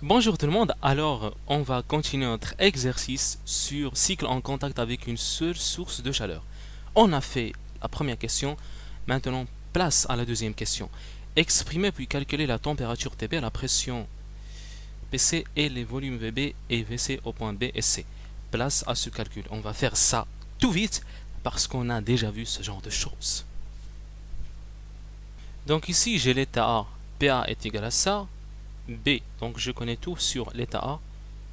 Bonjour tout le monde, alors on va continuer notre exercice sur cycle en contact avec une seule source de chaleur. On a fait la première question, maintenant place à la deuxième question. Exprimer puis calculer la température TB, la pression PC et les volumes VB et VC au point B et C. Place à ce calcul, on va faire ça tout vite parce qu'on a déjà vu ce genre de choses. Donc ici j'ai l'état A, PA est égal à ça. B, donc je connais tout sur l'état A.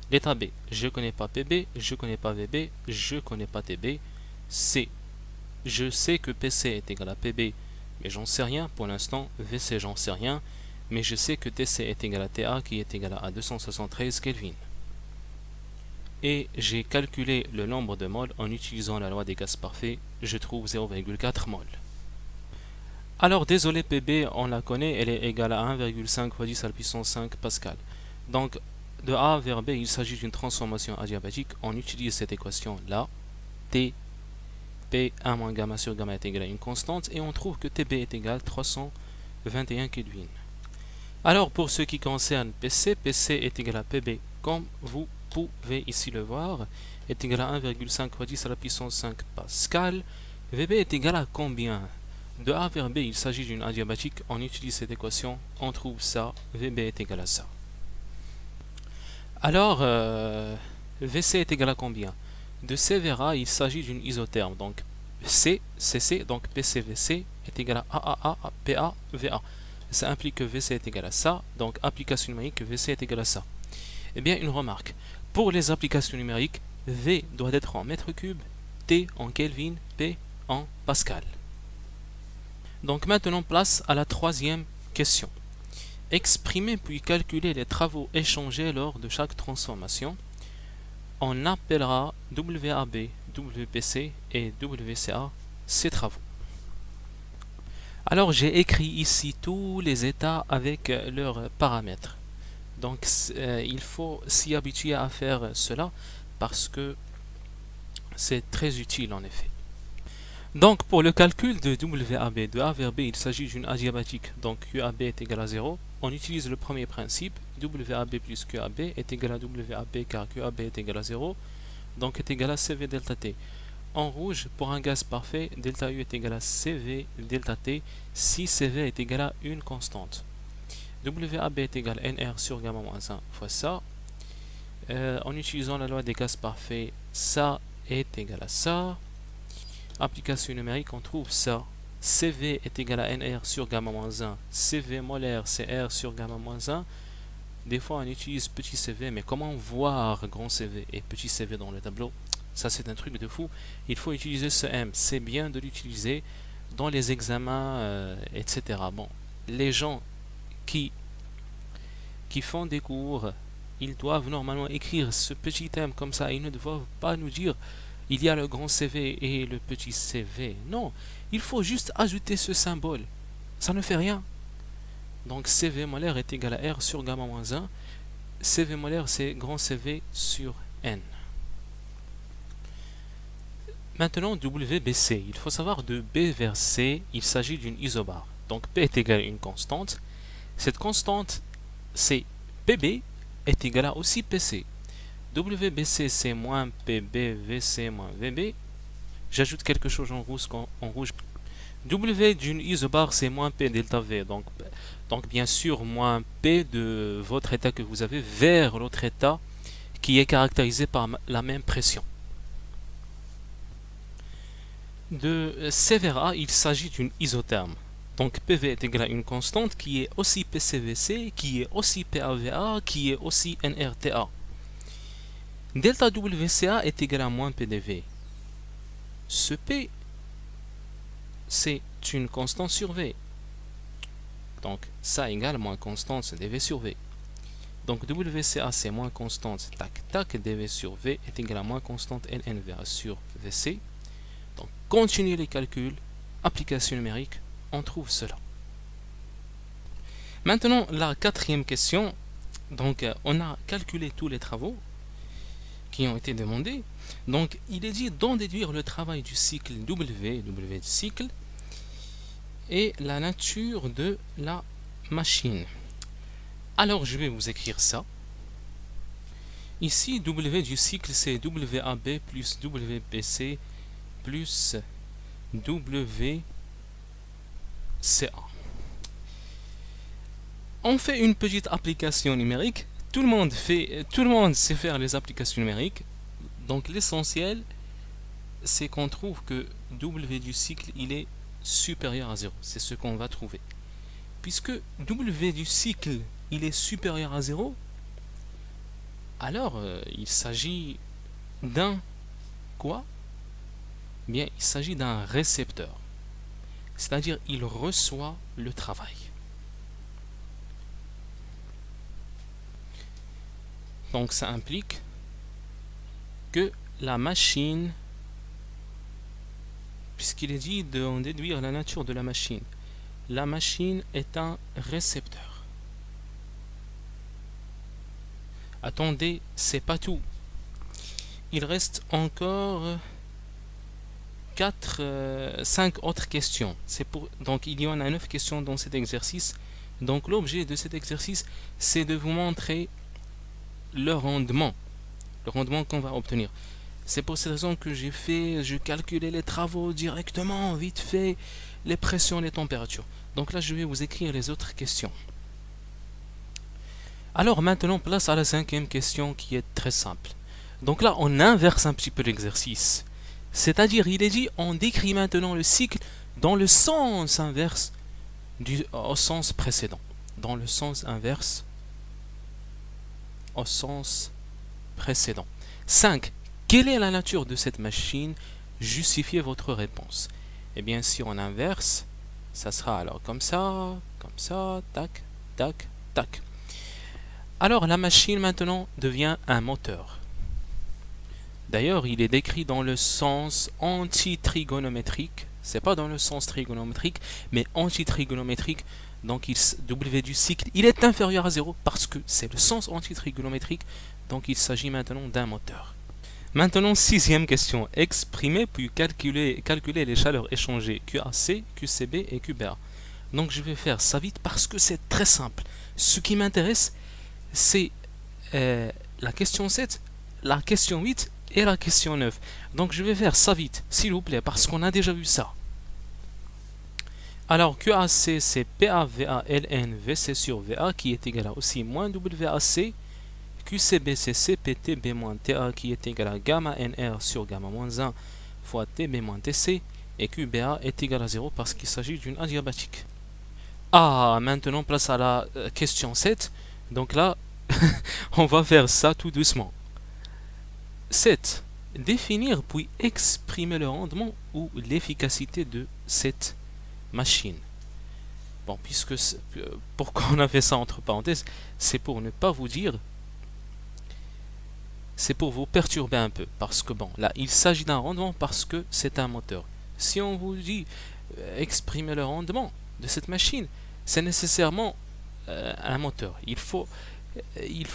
L'état B, je connais pas PB, je connais pas VB, je connais pas TB. C, je sais que PC est égal à PB, mais j'en sais rien pour l'instant. VC, j'en sais rien, mais je sais que TC est égal à TA qui est égal à 273 Kelvin. Et j'ai calculé le nombre de moles en utilisant la loi des gaz parfaits, je trouve 0,4 moles. Alors désolé, PB on la connaît, elle est égale à 1,5 fois 10 à la puissance 5 Pascal. Donc de A vers B il s'agit d'une transformation adiabatique, on utilise cette équation là, T, P1 moins gamma sur gamma est égal à une constante, et on trouve que TB est égal à 321 Kelvin. Alors pour ce qui concerne PC, PC est égal à PB, comme vous pouvez ici le voir, est égal à 1,5 fois 10 à la puissance 5 Pascal. VB est égal à combien? De A vers B, il s'agit d'une adiabatique, on utilise cette équation, on trouve ça, VB est égal à ça. Alors, VC est égal à combien? De C vers A, il s'agit d'une isotherme, donc C, CC, donc PCVC est égal à AAA, PA, VA. Ça implique que VC est égal à ça, donc application numérique, VC est égal à ça. Eh bien, une remarque, pour les applications numériques, V doit être en mètres cubes, T en Kelvin, P en Pascal. Donc maintenant place à la troisième question. Exprimer puis calculer les travaux échangés lors de chaque transformation. On appellera WAB, WPC et WCA ces travaux. Alors j'ai écrit ici tous les états avec leurs paramètres. Donc il faut s'y habituer à faire cela parce que c'est très utile en effet. Donc pour le calcul de WAB, de A vers B, il s'agit d'une adiabatique, donc QAB est égal à 0. On utilise le premier principe, WAB plus QAB est égal à WAB car QAB est égal à 0, donc est égal à CV delta T. En rouge, pour un gaz parfait, delta U est égal à CV delta T si CV est égal à une constante. WAB est égal à NR sur gamma moins 1 fois ça. En utilisant la loi des gaz parfaits, ça est égal à ça. Application numérique, on trouve ça. CV est égal à NR sur gamma moins 1. CV molaire, c'est R sur gamma moins 1. Des fois, on utilise petit CV, mais comment voir grand CV et petit CV dans le tableau? Ça, c'est un truc de fou. Il faut utiliser ce M. C'est bien de l'utiliser dans les examens, etc. Bon, les gens qui font des cours, ils doivent normalement écrire ce petit M comme ça. Ils ne doivent pas nous dire il y a le grand CV et le petit CV. Non, il faut juste ajouter ce symbole. Ça ne fait rien. Donc CV molaire est égal à R sur gamma moins 1. CV molaire, c'est grand CV sur N. Maintenant, WBC. Il faut savoir de B vers C, il s'agit d'une isobare. Donc P est égal à une constante. Cette constante, c'est PB, est égal à aussi PC. WBC c'est moins PBVC moins VB. J'ajoute quelque chose en rouge. W d'une isobare c'est moins P delta V. Donc bien sûr moins P de votre état que vous avez vers l'autre état qui est caractérisé par la même pression. De C vers A, il s'agit d'une isotherme. Donc PV est égal à une constante qui est aussi PCVC, qui est aussi PAVA, qui est aussi NRTA. Delta WCA est égal à moins PDV. Ce P, c'est une constante sur V. Donc, ça égale moins constante, c'est dV sur V. Donc, WCA, c'est moins constante, tac, tac, dV sur V est égal à moins constante NNVA sur VC. Donc, continuez les calculs, application numérique, on trouve cela. Maintenant, la quatrième question. Donc, on a calculé tous les travaux qui ont été demandés. Donc, il est dit d'en déduire le travail du cycle W du cycle, et la nature de la machine. Alors, je vais vous écrire ça. Ici, W du cycle, c'est WAB plus WBC plus WCA. On fait une petite application numérique. Tout le monde sait faire les applications numériques. Donc l'essentiel, c'est qu'on trouve que W du cycle, il est supérieur à 0. C'est ce qu'on va trouver. Puisque W du cycle, il est supérieur à 0, alors il s'agit d'un quoi? Bien, il s'agit d'un récepteur. C'est-à-dire, il reçoit le travail. Donc ça implique que la machine, puisqu'il est dit d'en déduire la nature de la machine est un récepteur. Attendez, c'est pas tout. Il reste encore 5 autres questions. Donc il y en a 9 questions dans cet exercice. Donc l'objet de cet exercice, c'est de vous montrer le rendement qu'on va obtenir. C'est pour cette raison que je calculais les travaux directement, vite fait, les pressions, les températures. Donc là, je vais vous écrire les autres questions. Alors maintenant, place à la 5e question qui est très simple. Donc là, on inverse un petit peu l'exercice. C'est-à-dire, il est dit, on décrit maintenant le cycle dans le sens inverse au sens précédent. Dans le sens inverse au sens précédent. 5. Quelle est la nature de cette machine? Justifiez votre réponse. Eh bien, si on inverse, ça sera alors comme ça, tac, tac, tac. Alors, la machine maintenant devient un moteur. D'ailleurs, il est décrit dans le sens antitrigonométrique. C'est pas dans le sens trigonométrique, mais antitrigonométrique. Donc, W du cycle, il est inférieur à 0 parce que c'est le sens antitrigonométrique. Donc, il s'agit maintenant d'un moteur. Maintenant, 6e question. Exprimer puis calculer les chaleurs échangées QAC, QCB et QBA. Donc, je vais faire ça vite parce que c'est très simple. Ce qui m'intéresse, c'est la question 7, la question 8 et la question 9. Donc, je vais faire ça vite, s'il vous plaît, parce qu'on a déjà vu ça. Alors, QAC, c'est PA, ln, VC sur VA qui est égal à aussi moins WAC. QCB, c'est CPT, B moins TA qui est égal à gamma NR sur gamma moins 1 fois TB moins TC. Et QBA est égal à 0 parce qu'il s'agit d'une adiabatique. Ah, maintenant, place à la question 7. Donc là, on va faire ça tout doucement. 7. Définir puis exprimer le rendement ou l'efficacité de cette machine. Bon, pourquoi on a fait ça entre parenthèses, c'est pour ne pas vous dire, c'est pour vous perturber un peu, parce que bon, là, il s'agit d'un rendement parce que c'est un moteur. Si on vous dit exprimer le rendement de cette machine, c'est nécessairement un moteur. Il faut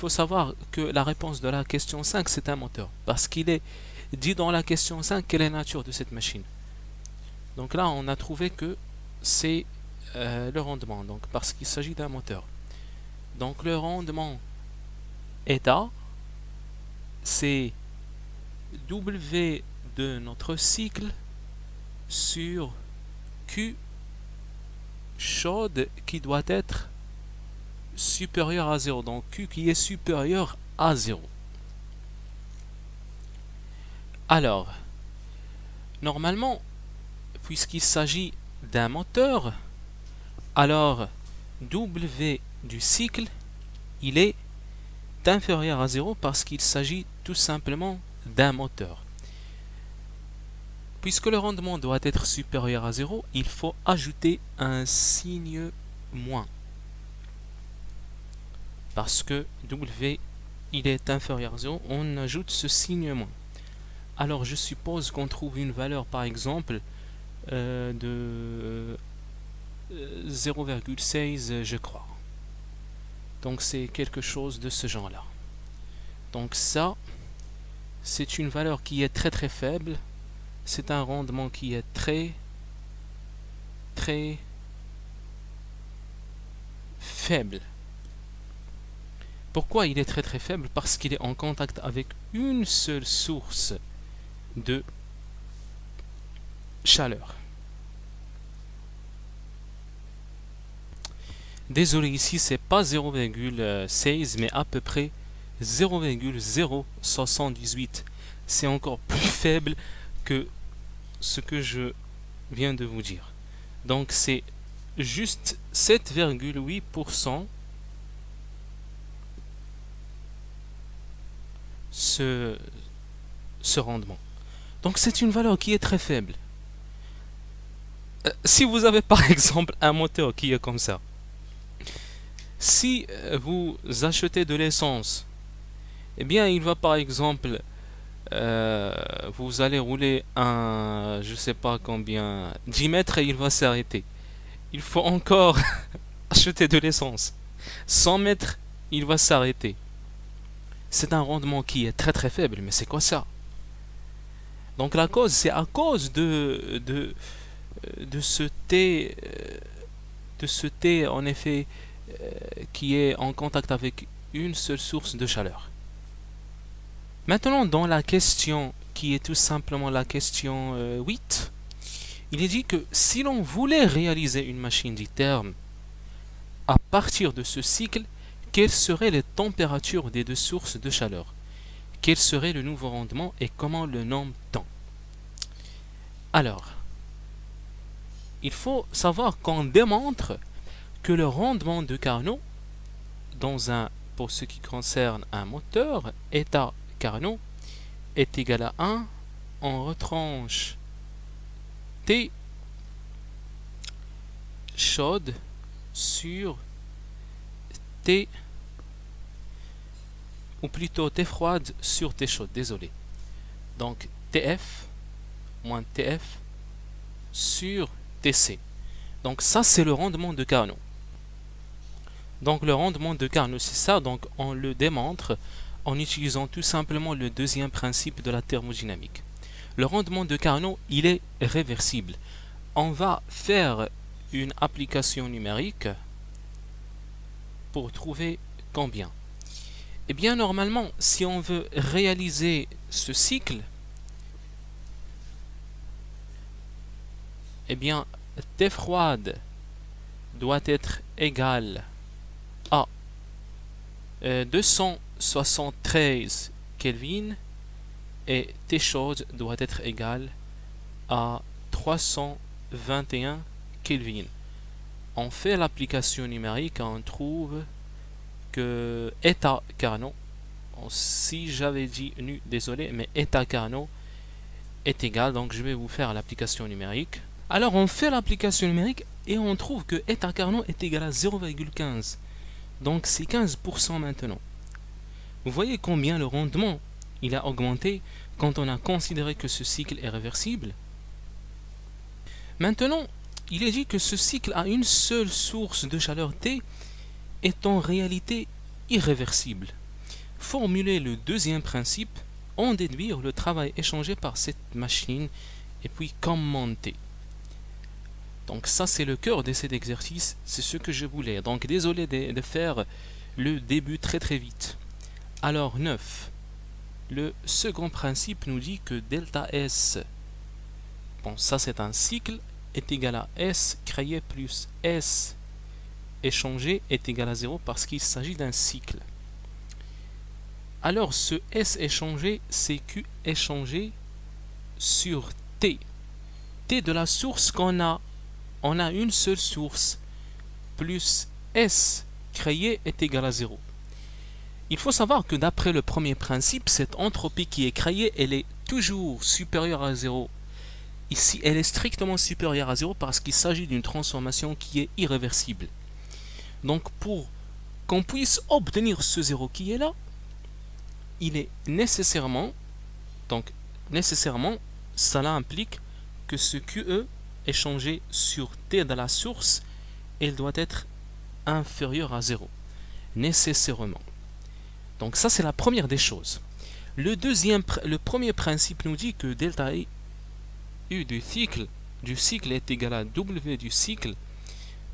savoir que la réponse de la question 5, c'est un moteur, parce qu'il est dit dans la question 5 quelle est la nature de cette machine. Donc là, on a trouvé que c'est le rendement, donc parce qu'il s'agit d'un moteur. Donc le rendement état, c'est W de notre cycle sur Q chaude qui doit être supérieur à 0. Donc Q qui est supérieur à 0. Alors, normalement, puisqu'il s'agit d'un moteur, alors W du cycle, il est inférieur à 0 parce qu'il s'agit tout simplement d'un moteur. Puisque le rendement doit être supérieur à 0, il faut ajouter un signe moins. Parce que W, il est inférieur à 0, on ajoute ce signe moins. Alors je suppose qu'on trouve une valeur par exemple de 0,16 je crois. Donc c'est quelque chose de ce genre là. Donc ça, c'est une valeur qui est très très faible. C'est un rendement qui est très faible. Pourquoi il est très très faible? Parce qu'il est en contact avec une seule source de chaleur. Désolé, ici c'est pas 0,16 mais à peu près 0,078. C'est encore plus faible que ce que je viens de vous dire. Donc c'est juste 7,8% ce rendement. Donc c'est une valeur qui est très faible. Si vous avez par exemple un moteur qui est comme ça, si vous achetez de l'essence, eh bien il va par exemple, vous allez rouler un, je sais pas combien, 10 mètres et il va s'arrêter. Il faut encore acheter de l'essence. 100 mètres, il va s'arrêter. C'est un rendement qui est très très faible, mais c'est quoi ça? Donc la cause, c'est à cause de ce T en effet qui est en contact avec une seule source de chaleur. Maintenant, dans la question qui est tout simplement la question 8, il est dit que si l'on voulait réaliser une machine d'ITERM à partir de ce cycle, quelles seraient les températures des deux sources de chaleur? Quel serait le nouveau rendement et comment le nomme-t-on? Alors, il faut savoir qu'on démontre que le rendement de Carnot pour ce qui concerne un moteur, état Carnot est égal à 1, on retranche T chaude sur T, ou plutôt T froide sur T chaude, désolé. Donc TF moins TF sur TC. Donc ça c'est le rendement de Carnot. Donc le rendement de Carnot c'est ça, donc on le démontre en utilisant tout simplement le deuxième principe de la thermodynamique. Le rendement de Carnot il est réversible. On va faire une application numérique pour trouver combien. Eh bien normalement si on veut réaliser ce cycle, eh bien T froide doit être égal à 273 Kelvin et T chaude doit être égal à 321 Kelvin. On fait l'application numérique et on trouve que état Carnot, si j'avais dit nu, désolé, mais état Carnot est égal, donc je vais vous faire l'application numérique. Alors on fait l'application numérique et on trouve que état Carnot est égal à 0,15. Donc c'est 15% maintenant. Vous voyez combien le rendement il a augmenté quand on a considéré que ce cycle est réversible. Maintenant, il est dit que ce cycle a une seule source de chaleur T est en réalité irréversible. Formuler le deuxième principe, en déduire le travail échangé par cette machine et puis commenter. Donc ça c'est le cœur de cet exercice, c'est ce que je voulais. Donc désolé de faire le début très vite. Alors 9. Le second principe nous dit que delta S, bon ça c'est un cycle, est égal à S créé plus S échangé est égal à 0 parce qu'il s'agit d'un cycle. Alors ce S échangé c'est Q échangé sur T. T de la source qu'on a. On a une seule source, plus S créé est égal à 0. Il faut savoir que d'après le premier principe, cette entropie qui est créée, elle est toujours supérieure à 0. Ici, elle est strictement supérieure à 0 parce qu'il s'agit d'une transformation qui est irréversible. Donc pour qu'on puisse obtenir ce 0 qui est là, il est nécessairement, cela implique que ce QE échangé sur T de la source, elle doit être inférieure à 0, nécessairement. Donc ça c'est la première des choses. Le premier principe nous dit que delta U du cycle est égal à W du cycle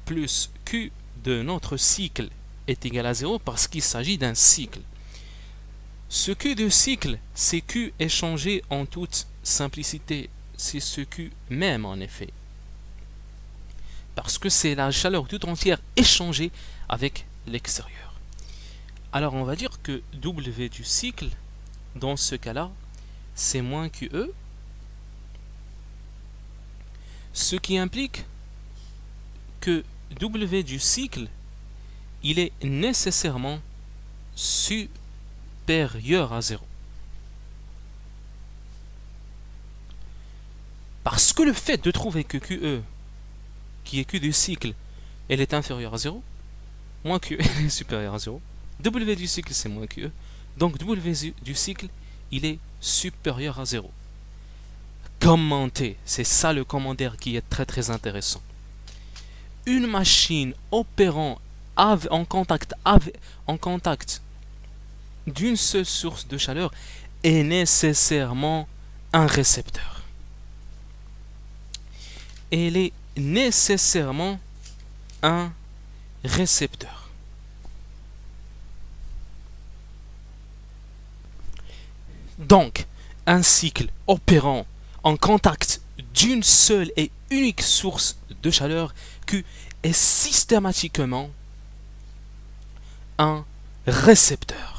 plus Q de notre cycle est égal à 0 parce qu'il s'agit d'un cycle. Ce Q de cycle, c'est Q échangé en toute simplicité. C'est ce Q même en effet. Parce que c'est la chaleur tout entière échangée avec l'extérieur. Alors on va dire que W du cycle, dans ce cas-là, c'est moins QE, ce qui implique que W du cycle, il est nécessairement supérieur à 0. Parce que le fait de trouver que QE, qui est Q du cycle, elle est inférieure à 0, moins QE est supérieur à 0, W du cycle c'est moins QE, donc W du cycle, il est supérieur à 0. Commenter, c'est ça le commentaire qui est très très intéressant. Une machine opérant en contact d'une seule source de chaleur est nécessairement un récepteur. Elle est nécessairement un récepteur. Donc, un cycle opérant en contact d'une seule et unique source de chaleur Q est systématiquement un récepteur.